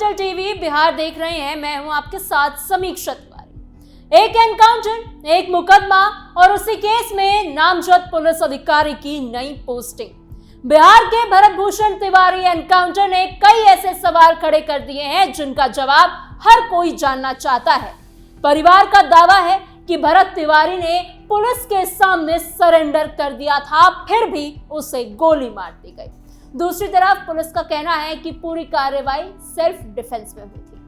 Capital TV Bihar देख रहे हैं। मैं हूं आपके साथ समीक्षा तिवारी। एक एनकाउंटर, एक मुकदमा और उसी केस में नामजद पुलिस अधिकारी की नई पोस्टिंग। बिहार के भरत भूषण तिवारी एनकाउंटर ने कई ऐसे सवाल खड़े कर दिए हैं जिनका जवाब हर कोई जानना चाहता है। परिवार का दावा है कि भरत तिवारी ने पुलिस के सामने सरेंडर कर दिया था, फिर भी उसे गोली मार दी गई। दूसरी तरफ पुलिस का कहना है कि पूरी कार्रवाई सेल्फ डिफेंस में हुई थी।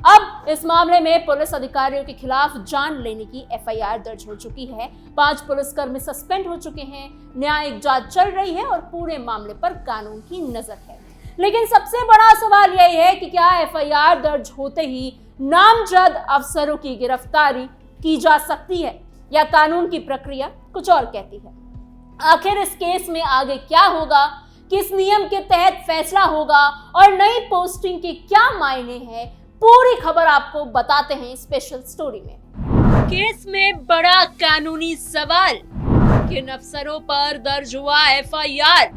अब इस मामले में पुलिस अधिकारियों के खिलाफ जान लेने की एफआईआर दर्ज हो चुकी है। 5 पुलिसकर्मी सस्पेंड हो चुके हैं। न्यायिक जांच चल रही है और पूरे मामले पर कानून की नजर है। लेकिन सबसे बड़ा सवाल यही है कि क्या एफआईआर दर्ज होते ही नामजद अफसरों की गिरफ्तारी की जा सकती है या कानून की प्रक्रिया कुछ और कहती है। आखिर इस केस में आगे क्या होगा, किस नियम के तहत फैसला होगा और नई पोस्टिंग के क्या मायने हैं, पूरी खबर आपको बताते हैं स्पेशल स्टोरी में। केस में बड़ा कानूनी सवाल, किन अफसरों पर दर्ज हुआ एफआईआर,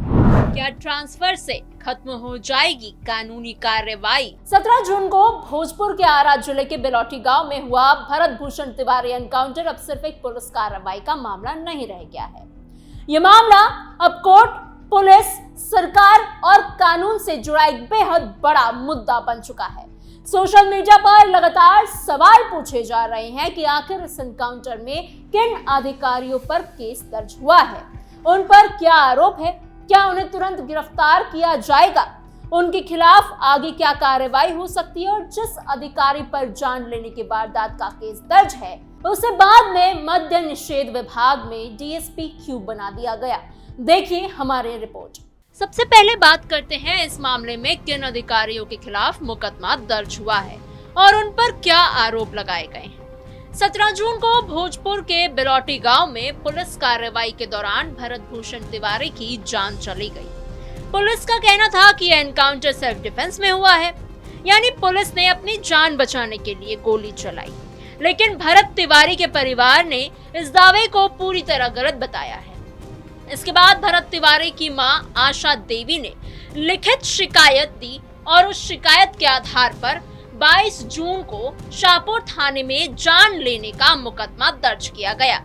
क्या ट्रांसफर से खत्म हो जाएगी कानूनी कार्रवाई। 17 जून को भोजपुर के आरा जिले के बेलौटी गांव में हुआ भरत भूषण तिवारी एनकाउंटर अब सिर्फ एक पुलिस कार्रवाई का मामला नहीं रह गया है। यह मामला अब कोर्ट, पुलिस, सरकार और कानून से जुड़ा एक बेहद बड़ा मुद्दा बन चुका है। सोशल मीडिया पर लगातार सवाल पूछे जा रहे हैं कि आखिर इस एनकाउंटर में किन अधिकारियों पर केस दर्ज हुआ है, उन पर क्या आरोप है, क्या उन्हें तुरंत गिरफ्तार किया जाएगा, उनके खिलाफ आगे क्या कार्रवाई हो सकती है और जिस अधिकारी पर जान लेने की वारदात का केस दर्ज है उसे बाद में मद्य निषेध विभाग में डीएसपी क्यों बना दिया गया। देखिए हमारी रिपोर्ट। सबसे पहले बात करते हैं इस मामले में किन अधिकारियों के खिलाफ मुकदमा दर्ज हुआ है और उन पर क्या आरोप लगाए गए हैं। 17 जून को भोजपुर के बेलौटी गांव में पुलिस कार्रवाई के दौरान भरत भूषण तिवारी की जान चली गई। पुलिस का कहना था कि यह एनकाउंटर सेल्फ डिफेंस में हुआ है, यानी पुलिस ने अपनी जान बचाने के लिए गोली चलाई। लेकिन भरत तिवारी के परिवार ने इस दावे को पूरी तरह गलत बताया है। इसके बाद भरत तिवारी की मां आशा देवी ने लिखित शिकायत दी और उस शिकायत के आधार पर 22 जून को शाहपुर थाने में जान लेने का मुकदमा दर्ज किया गया।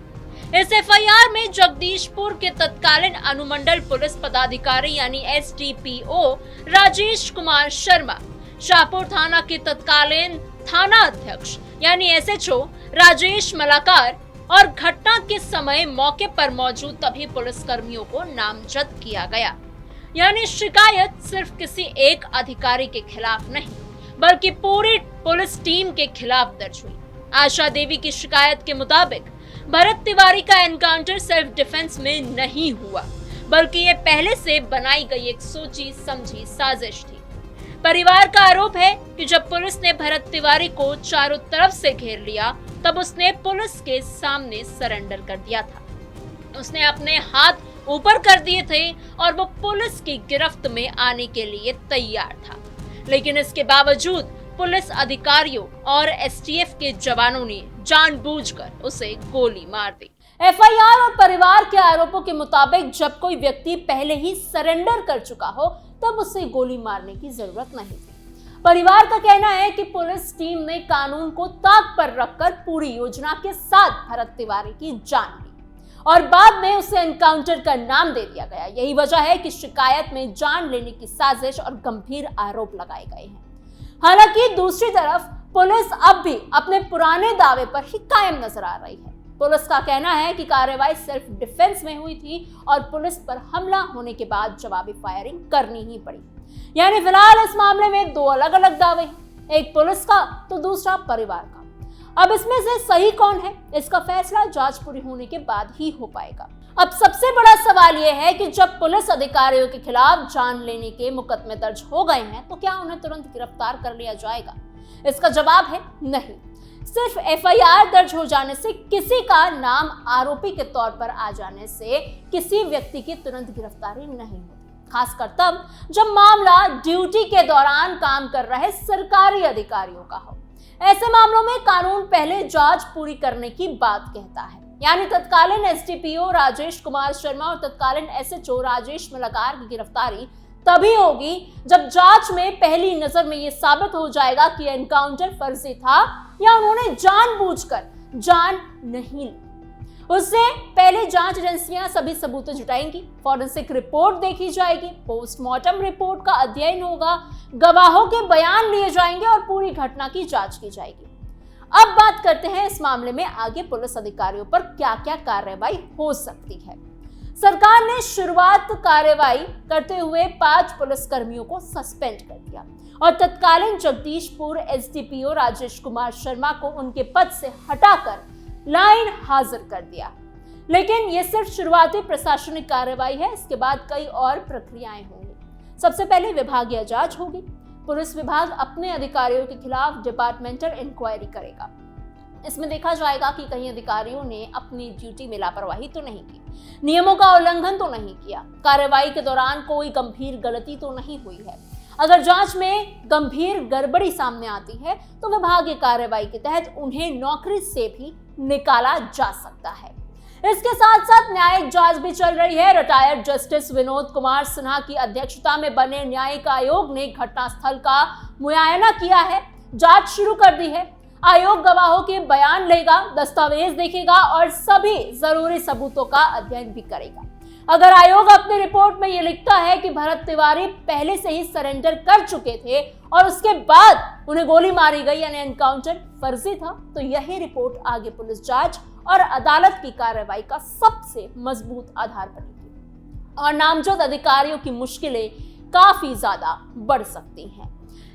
इस एफआईआर में जगदीशपुर के तत्कालीन अनुमंडल पुलिस पदाधिकारी यानी एसडीपीओ राजेश कुमार शर्मा, शाहपुर थाना के तत्कालीन थाना अध्यक्ष यानी एसएचओ राजेश मलाकार और घटना के समय मौके पर मौजूद सभी पुलिसकर्मियों को नामजद किया गया। यानी शिकायत सिर्फ किसी एक अधिकारी के खिलाफ नहीं बल्कि पूरी पुलिस टीम के खिलाफ दर्ज हुई। आशा देवी की शिकायत के मुताबिक भरत तिवारी का एनकाउंटर सेल्फ डिफेंस में नहीं हुआ बल्कि ये पहले से बनाई गई एक सोची समझी साजिश थी। परिवार का आरोप है कि जब पुलिस ने भरत तिवारी को चारों तरफ से घेर लिया तब उसने पुलिस के सामने सरेंडर कर दिया था। उसने अपने हाथ ऊपर कर दिए थे और वो पुलिस की गिरफ्त में आने के लिए तैयार था। लेकिन इसके बावजूद पुलिस अधिकारियों और एसटीएफ के जवानों ने जानबूझकर उसे गोली मार दी। एफआईआर और परिवार के आरोपों के मुताबिक जब कोई व्यक्ति पहले ही सरेंडर कर चुका हो तब उसे गोली मारने की जरूरत नहीं थी। परिवार का कहना है कि पुलिस टीम ने कानून को ताक पर रखकर पूरी योजना के साथ भरत तिवारी की जान ली और बाद में उसे एनकाउंटर का नाम दे दिया गया। यही वजह है कि शिकायत में जान लेने की साजिश और गंभीर आरोप लगाए गए हैं। हालांकि दूसरी तरफ पुलिस अब भी अपने पुराने दावे पर ही कायम नजर आ रही है। पुलिस का कहना है कि कार्रवाई सेल्फ डिफेंस में हुई थी और पुलिस पर हमला होने के बाद जवाबी फायरिंग करनी ही पड़ी। यानी फिलहाल इस मामले में 2 अलग अलग दावे हैं, एक पुलिस का तो दूसरा परिवार का। अब इसमें से सही कौन है, इसका फैसला जांच पूरी होने के बाद ही हो पाएगा। अब सबसे बड़ा सवाल यह है कि जब पुलिस अधिकारियों के खिलाफ जान लेने के मुकदमे दर्ज हो गए हैं तो क्या उन्हें तुरंत गिरफ्तार कर लिया जाएगा। इसका जवाब है नहीं। सिर्फ एफआईआर दर्ज हो जाने से, किसी का नाम आरोपी के तौर पर आ जाने से किसी व्यक्ति की तुरंत गिरफ्तारी नहीं होती, खासकर तब जब मामला ड्यूटी के दौरान काम कर रहे सरकारी अधिकारियों का हो। ऐसे मामलों में कानून पहले जांच पूरी करने की बात कहता है। यानी तत्कालीन एसडीपीओ राजेश कुमार शर्मा और तत्कालीन एसएचओ राजेश मलाकार की गिरफ्तारी तभी होगी जब जांच में पहली नजर में यह साबित हो जाएगा कि एनकाउंटर फर्जी था या उन्होंने जानबूझकर जान नहीं ली। उससे पहले जांच एजेंसियां सभी सबूत जुटाएंगी, फॉरेंसिक रिपोर्ट देखी जाएगी, पोस्टमार्टम रिपोर्ट का अध्ययन होगा, गवाहों के बयान लिए जाएंगे और पूरी घटना की जांच की जाएगी। अब बात करते हैं इस मामले में आगे पुलिस अधिकारियों पर क्या क्या कार्रवाई हो सकती है। सरकार ने शुरुआत कार्रवाई करते हुए 5 पुलिसकर्मियों को सस्पेंड कर दिया और तत्कालीन जगदीशपुर एसडीपीओ राजेश कुमार शर्मा को उनके पद से हटाकर लाइन हाजिर कर दिया। लेकिन यह सिर्फ शुरुआती प्रशासनिक कार्रवाई है, इसके बाद कई और प्रक्रियाएं होंगी। सबसे पहले विभागीय जांच होगी। पुलिस विभाग अपने अधिकारियों के खिलाफ डिपार्टमेंटल इंक्वायरी करेगा। इसमें देखा जाएगा कि कहीं अधिकारियों ने अपनी ड्यूटी में लापरवाही तो नहीं की, नियमों का उल्लंघन तो नहीं किया, कार्रवाई के दौरान कोई गंभीर गलती तो नहीं हुई है। अगर जांच में गंभीर गड़बड़ी सामने आती है तो विभागीय कार्रवाई के तहत उन्हें नौकरी से भी निकाला जा सकता है। इसके साथ साथ न्यायिक जांच भी चल रही है। रिटायर्ड जस्टिस विनोद कुमार सिन्हा की अध्यक्षता में बने न्यायिक आयोग ने घटनास्थल का मुआयना किया है, जांच शुरू कर दी है। आयोग गवाहों के बयान लेगा, दस्तावेज देखेगा और सभी जरूरी सबूतों का अध्ययन भी करेगा। अगर आयोग अपनी रिपोर्ट में यह लिखता है कि भरत तिवारी पहले से ही सरेंडर कर चुके थे और उसके बाद उन्हें गोली मारी गई यानी एनकाउंटर फर्जी था, तो यही रिपोर्ट आगे पुलिस जांच और अदालत की कार्रवाई का सबसे मजबूत आधार बनेगी और नामजद अधिकारियों की मुश्किलें काफी ज्यादा बढ़ सकती हैं।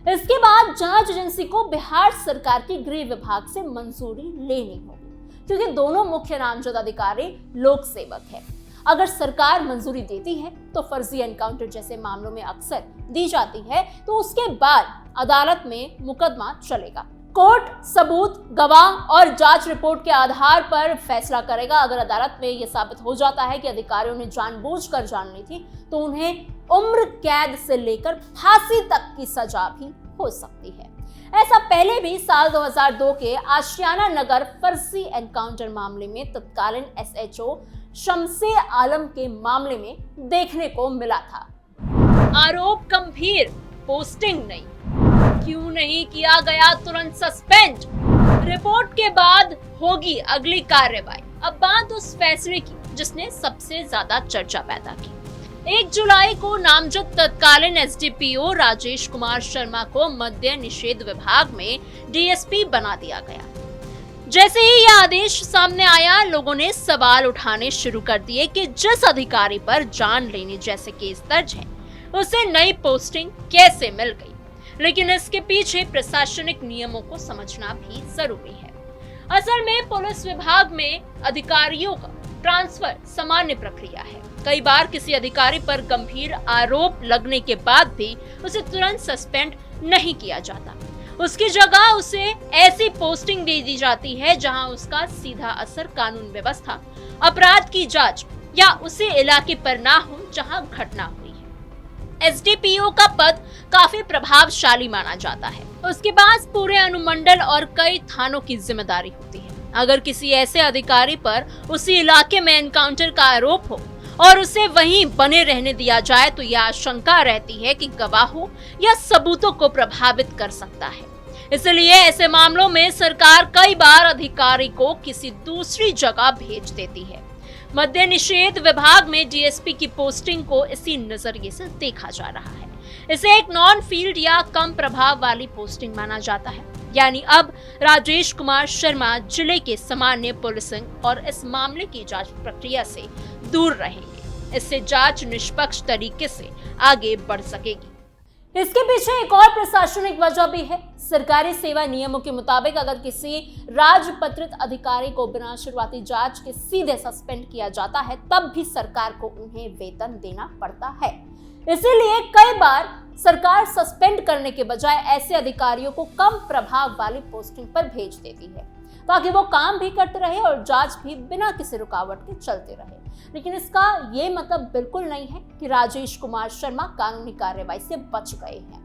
इसके बाद जांच एजेंसी को बिहार सरकार की गृह विभाग से मंजूरी लेनी होगी, क्योंकि दोनों मुख्य नामजद अधिकारी लोक सेवक है। अगर सरकार मंजूरी देती है तो फर्जी एनकाउंटर जैसे मामलों में अक्सर दी जाती है, तो उसके बाद अदालत में मुकदमा चलेगा। कोर्ट सबूत, गवाह और जांच रिपोर्ट के आधार पर फैसला करेगा। अगर अदालत में यह साबित हो जाता है कि अधिकारियों ने जानबूझकर जान ली थी, तो उन्हें उम्र कैद से लेकर फांसी तक की सजा भी हो सकती है। ऐसा पहले भी साल 2002 के आशियाना नगर फर्जी एनकाउंटर मामले में तत्कालीन एसएचओ शमसे आलम के मामले में देखने को मिला था। आरोप गंभीर, पोस्टिंग नहीं, क्यों नहीं किया गया तुरंत सस्पेंड? रिपोर्ट के बाद होगी अगली कार्रवाई। अब बात उस फैसले की जिसने सबसे ज्यादा चर्चा पैदा की। 1 जुलाई को नामजद तत्कालीन एसडीपीओ राजेश कुमार शर्मा को मद्य निषेध विभाग में डीएसपी बना दिया गया। जैसे ही यह आदेश सामने आया, लोगों ने सवाल उठाने शुरू कर दिए कि जिस अधिकारी पर जान लेने जैसे केस दर्ज हैं, उसे नई पोस्टिंग कैसे मिल गई। लेकिन इसके पीछे प्रशासनिक नियमों को समझना भी जरूरी है। असल में पुलिस विभाग में अधिकारियों का ट्रांसफर सामान्य प्रक्रिया है। कई बार किसी अधिकारी पर गंभीर आरोप लगने के बाद भी उसे तुरंत सस्पेंड नहीं किया जाता। उसकी जगह उसे ऐसी पोस्टिंग दे दी जाती है जहां उसका सीधा असर कानून व्यवस्था, अपराध की जांच या उसी इलाके पर ना हो जहां घटना हुई है। एसडीपीओ का पद काफी प्रभावशाली माना जाता है। उसके पास पूरे अनुमंडल और कई थानों की जिम्मेदारी होती है। अगर किसी ऐसे अधिकारी पर उसी इलाके में एनकाउंटर का आरोप हो और उसे वहीं बने रहने दिया जाए, तो यह आशंका रहती है कि गवाहों या सबूतों को प्रभावित कर सकता है। इसलिए ऐसे मामलों में सरकार कई बार अधिकारी को किसी दूसरी जगह भेज देती है। मद्य निषेध विभाग में डीएसपी की पोस्टिंग को इसी नजरिए से देखा जा रहा है। इसे एक नॉन फील्ड या कम प्रभाव वाली पोस्टिंग माना जाता है। यानी अब राजेश कुमार शर्मा जिले के सामान्य पुलिसिंग और इस मामले की जांच प्रक्रिया से दूर रहेंगे। इससे जांच निष्पक्ष तरीके से आगे बढ़ सकेगी। इसके पीछे एक और प्रशासनिक वजह भी है। सरकारी सेवा नियमों के मुताबिक अगर किसी राजपत्रित अधिकारी को बिना शुरुआती जांच के सीधे सस्पेंड किया जाता है, तब भी सरकार को उन्हें वेतन देना पड़ता है। इसीलिए कई बार सरकार सस्पेंड करने के बजाय ऐसे अधिकारियों को कम प्रभाव वाली पोस्टिंग पर भेज देती है, ताकि वो काम भी करते रहे और जांच भी बिना किसी रुकावट के चलते रहे। लेकिन इसका ये मतलब बिल्कुल नहीं है कि राजेश कुमार शर्मा कानूनी कार्रवाई से बच गए हैं।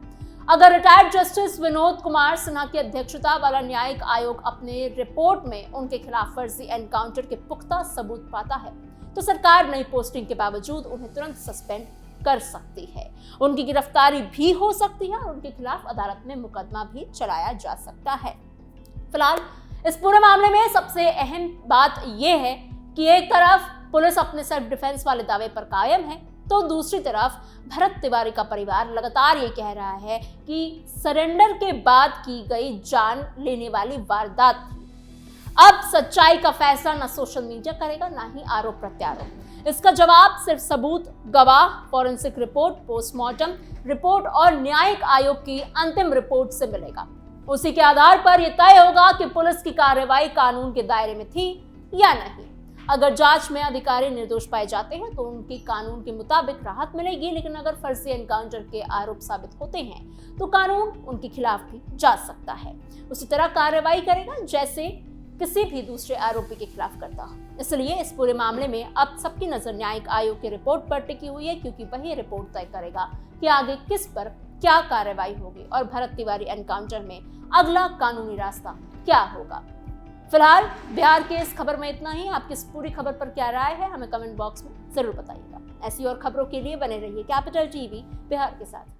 अगर रिटायर्ड जस्टिस विनोद कुमार सिन्हा की अध्यक्षता वाला न्यायिक आयोग अपने रिपोर्ट में उनके खिलाफ फर्जी एनकाउंटर के पुख्ता सबूत पाता है, तो सरकार नई पोस्टिंग के बावजूद उन्हें तुरंत सस्पेंड कर सकती है। उनकी गिरफ्तारी भी हो सकती है और उनके खिलाफ अदालत में मुकदमा भी चलाया जा सकता है। फिलहाल इस पूरे मामले में सबसे अहम बात यह है कि एक तरफ पुलिस अपने सेल्फ डिफेंस वाले दावे पर कायम है, तो दूसरी तरफ भरत तिवारी का परिवार लगातार ये कह रहा है कि सरेंडर के बाद की गई जान लेने वाली वारदात थी। अब सच्चाई का फैसला न सोशल मीडिया करेगा, ना ही आरोप प्रत्यारोप। इसका जवाब सिर्फ सबूत, गवाह, फॉरेंसिक रिपोर्ट, पोस्टमार्टम रिपोर्ट और न्यायिक आयोग की अंतिम रिपोर्ट से मिलेगा। उसी के आधार पर यह तय होगा कि पुलिस की कार्रवाई कानून के दायरे में थी या नहीं। अगर जांच में अधिकारी निर्दोष पाए जाते हैं तो उनकी कानून के मुताबिक राहत मिलेगी, लेकिन अगर फर्जी एनकाउंटर के आरोप साबित होते हैं तो कानून उनके खिलाफ भी जा सकता है। उसी तरह कार्रवाई करेगा जैसे किसी भी दूसरे आरोपी के खिलाफ करता हो। इसलिए इस पूरे मामले में अब सबकी नजर न्यायिक आयोग की रिपोर्ट पर टिकी हुई है, क्योंकि वही रिपोर्ट तय करेगा कि आगे किस पर क्या कार्रवाई होगी और भरत तिवारी एनकाउंटर में अगला कानूनी रास्ता क्या होगा। फिलहाल बिहार के इस खबर में इतना ही। आपकी इस पूरी खबर पर क्या राय है, हमें कमेंट बॉक्स में जरूर बताइएगा। ऐसी और खबरों के लिए बने रहिए कैपिटल टीवी बिहार के साथ।